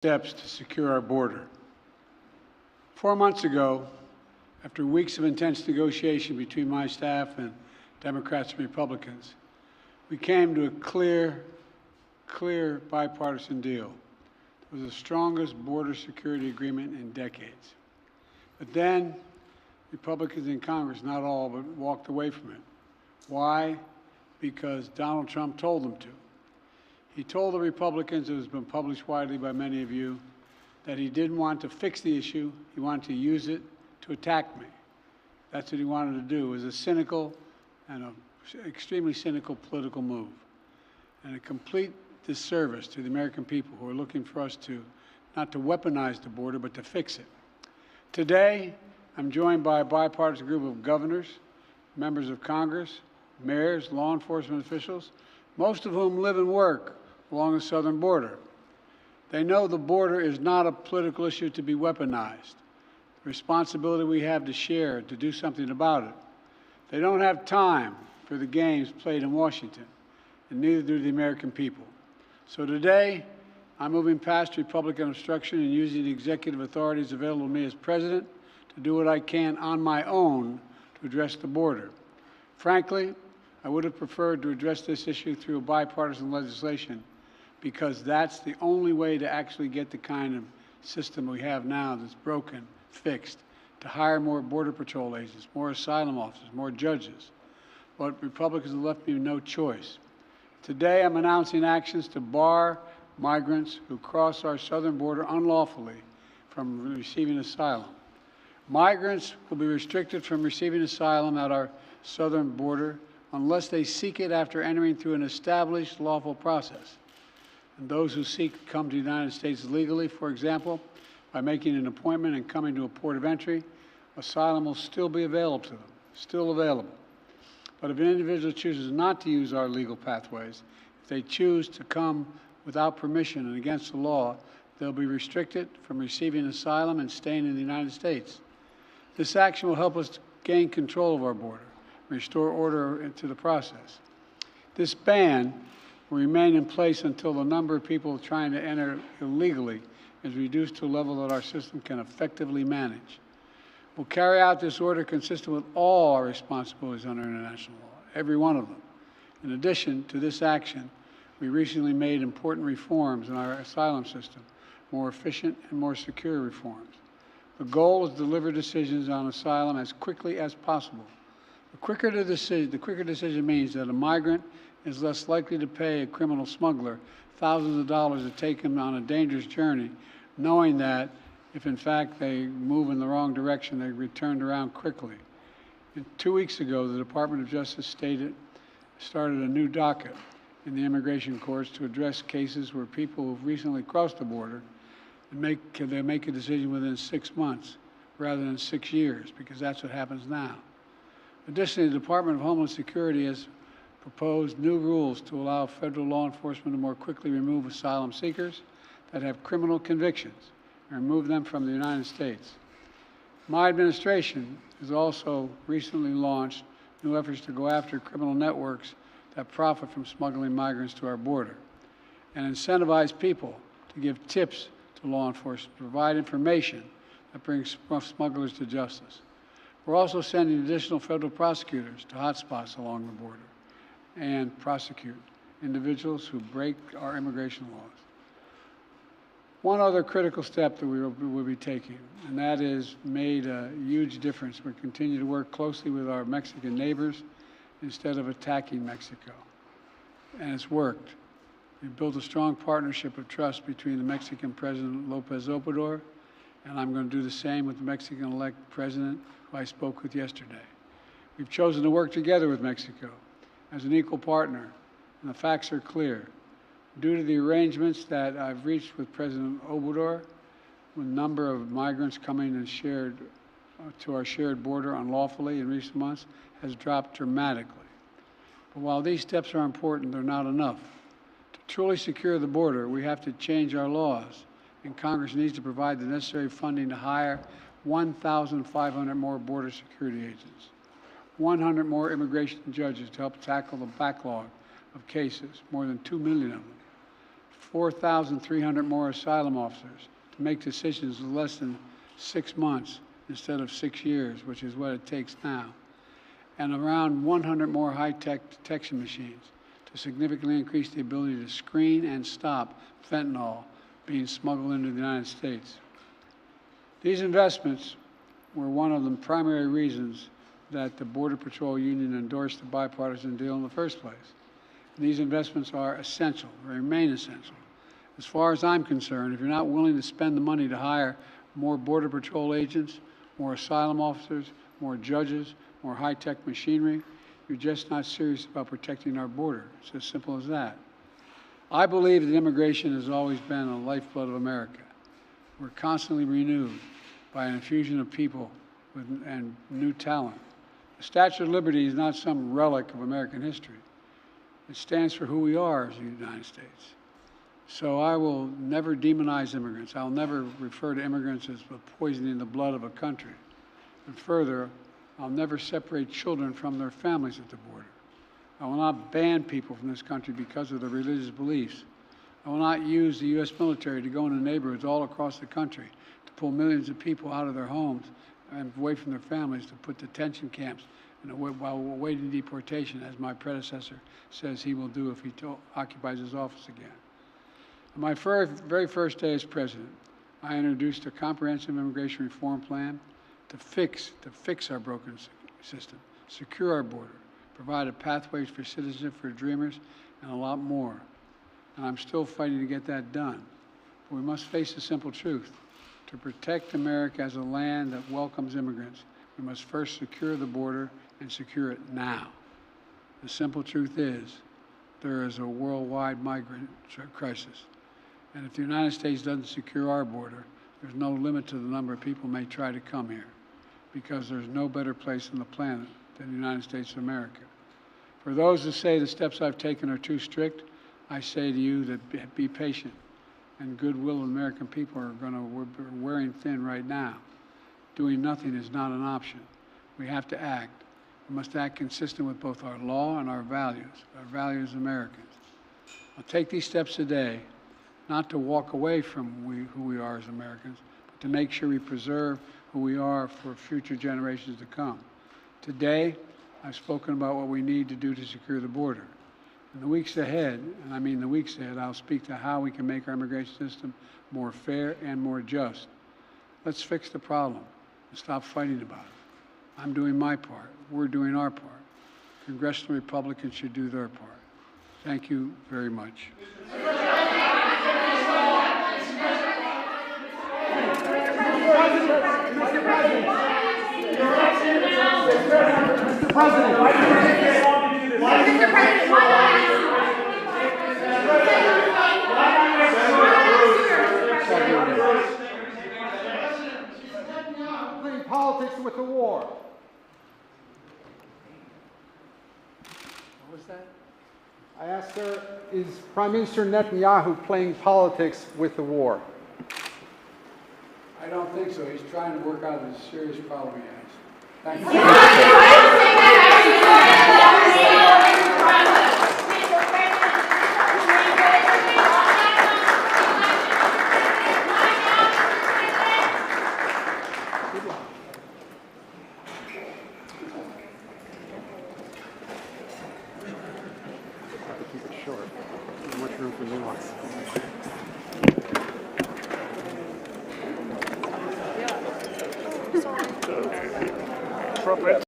steps to secure our border. 4 months ago, after weeks of intense negotiation between my staff and Democrats and Republicans, we came to a clear bipartisan deal. It was the strongest border security agreement in decades. But then, Republicans in Congress, not all, but walked away from it. Why? Because Donald Trump told them to. He told the Republicans, it has been published widely by many of you, that he didn't want to fix the issue, he wanted to use it to attack me. That's what he wanted to do. It was a cynical and an extremely cynical political move, and a complete disservice to the American people who are looking for us to, not to weaponize the border, but to fix it. Today, I'm joined by a bipartisan group of governors, members of Congress, mayors, law enforcement officials, most of whom live and work along the southern border. They know the border is not a political issue to be weaponized. The responsibility we have to share, to do something about it. They don't have time for the games played in Washington, and neither do the American people. So today, I'm moving past Republican obstruction and using the executive authorities available to me as president to do what I can on my own to address the border. Frankly, I would have preferred to address this issue through bipartisan legislation, because that's the only way to actually get the kind of system we have now that's broken, fixed, to hire more Border Patrol agents, more asylum officers, more judges. But Republicans have left me no choice. Today, I'm announcing actions to bar migrants who cross our southern border unlawfully from receiving asylum. Migrants will be restricted from receiving asylum at our southern border unless they seek it after entering through an established lawful process. And those who seek to come to the United States legally, for example, by making an appointment and coming to a port of entry, asylum will still be available to them, still available. But if an individual chooses not to use our legal pathways, if they choose to come without permission and against the law, they'll be restricted from receiving asylum and staying in the United States. This action will help us gain control of our border, restore order into the process. This ban will remain in place until the number of people trying to enter illegally is reduced to a level that our system can effectively manage. We'll carry out this order consistent with all our responsibilities under international law, every one of them. In addition to this action, we recently made important reforms in our asylum system, more efficient and more secure reforms. The goal is to deliver decisions on asylum as quickly as possible. The quicker decision means that a migrant is less likely to pay a criminal smuggler thousands of dollars to take him on a dangerous journey, knowing that if in fact they move in the wrong direction, they're returned around quickly. And 2 weeks ago, the Department of Justice started a new docket in the immigration courts to address cases where people who've recently crossed the border they make a decision within 6 months rather than 6 years, because that's what happens now. Additionally, the Department of Homeland Security has proposed new rules to allow federal law enforcement to more quickly remove asylum seekers that have criminal convictions and remove them from the United States. My administration has also recently launched new efforts to go after criminal networks that profit from smuggling migrants to our border, and incentivize people to give tips to law enforcement, provide information that brings smugglers to justice. We're also sending additional federal prosecutors to hotspots along the border and prosecute individuals who break our immigration laws. One other critical step that we will be taking, and that has made a huge difference. We continue to work closely with our Mexican neighbors instead of attacking Mexico, and it's worked. We've built a strong partnership of trust between the Mexican President López Obrador, and I'm going to do the same with the Mexican-elect President who I spoke with yesterday. We've chosen to work together with Mexico as an equal partner, and the facts are clear. Due to the arrangements that I've reached with President Obrador, the number of migrants coming and to our shared border unlawfully in recent months has dropped dramatically. But while these steps are important, they're not enough. To truly secure the border, we have to change our laws, and Congress needs to provide the necessary funding to hire 1,500 more border security agents, 100 more immigration judges to help tackle the backlog of cases, more than 2 million of them, 4,300 more asylum officers to make decisions in less than 6 months instead of 6 years, which is what it takes now, and around 100 more high-tech detection machines to significantly increase the ability to screen and stop fentanyl being smuggled into the United States. These investments were one of the primary reasons that the Border Patrol Union endorsed the bipartisan deal in the first place. And these investments are essential, remain essential. As far as I'm concerned, if you're not willing to spend the money to hire more Border Patrol agents, more asylum officers, more judges, more high-tech machinery, you're just not serious about protecting our border. It's as simple as that. I believe that immigration has always been the lifeblood of America. We're constantly renewed by an infusion of people and new talent. The Statue of Liberty is not some relic of American history. It stands for who we are as the United States. So I will never demonize immigrants. I'll never refer to immigrants as poisoning the blood of a country. And further, I'll never separate children from their families at the border. I will not ban people from this country because of their religious beliefs. I will not use the U.S. military to go into neighborhoods all across the country to pull millions of people out of their homes and away from their families to put detention camps while awaiting deportation, as my predecessor says he will do if he occupies his office again. On my very first day as president, I introduced a comprehensive immigration reform plan to fix our broken system, secure our border, provide pathways for citizenship for dreamers, and a lot more. And I'm still fighting to get that done. But we must face the simple truth. To protect America as a land that welcomes immigrants, we must first secure the border and secure it now. The simple truth is there is a worldwide migrant crisis. And if the United States doesn't secure our border, there's no limit to the number of people who may try to come here, because there's no better place on the planet than the United States of America. For those who say the steps I've taken are too strict, I say to you that be patient. And goodwill of American people we're wearing thin right now. Doing nothing is not an option. We have to act. We must act consistent with both our law and our values as Americans. I'll take these steps today, not to walk away from who we are as Americans, but to make sure we preserve who we are for future generations to come. Today, I've spoken about what we need to do to secure the border. In the weeks ahead, and I mean the weeks ahead, I'll speak to how we can make our immigration system more fair and more just. Let's fix the problem and stop fighting about it. I'm doing my part. We're doing our part. Congressional Republicans should do their part. Thank you very much. Playing politics with the war. What was that? I asked her, is Prime Minister Netanyahu playing politics with the war? I don't think so. He's trying to work out a serious problem he has. Thank you. Keep it short. Not much room for nuance. Appropriate.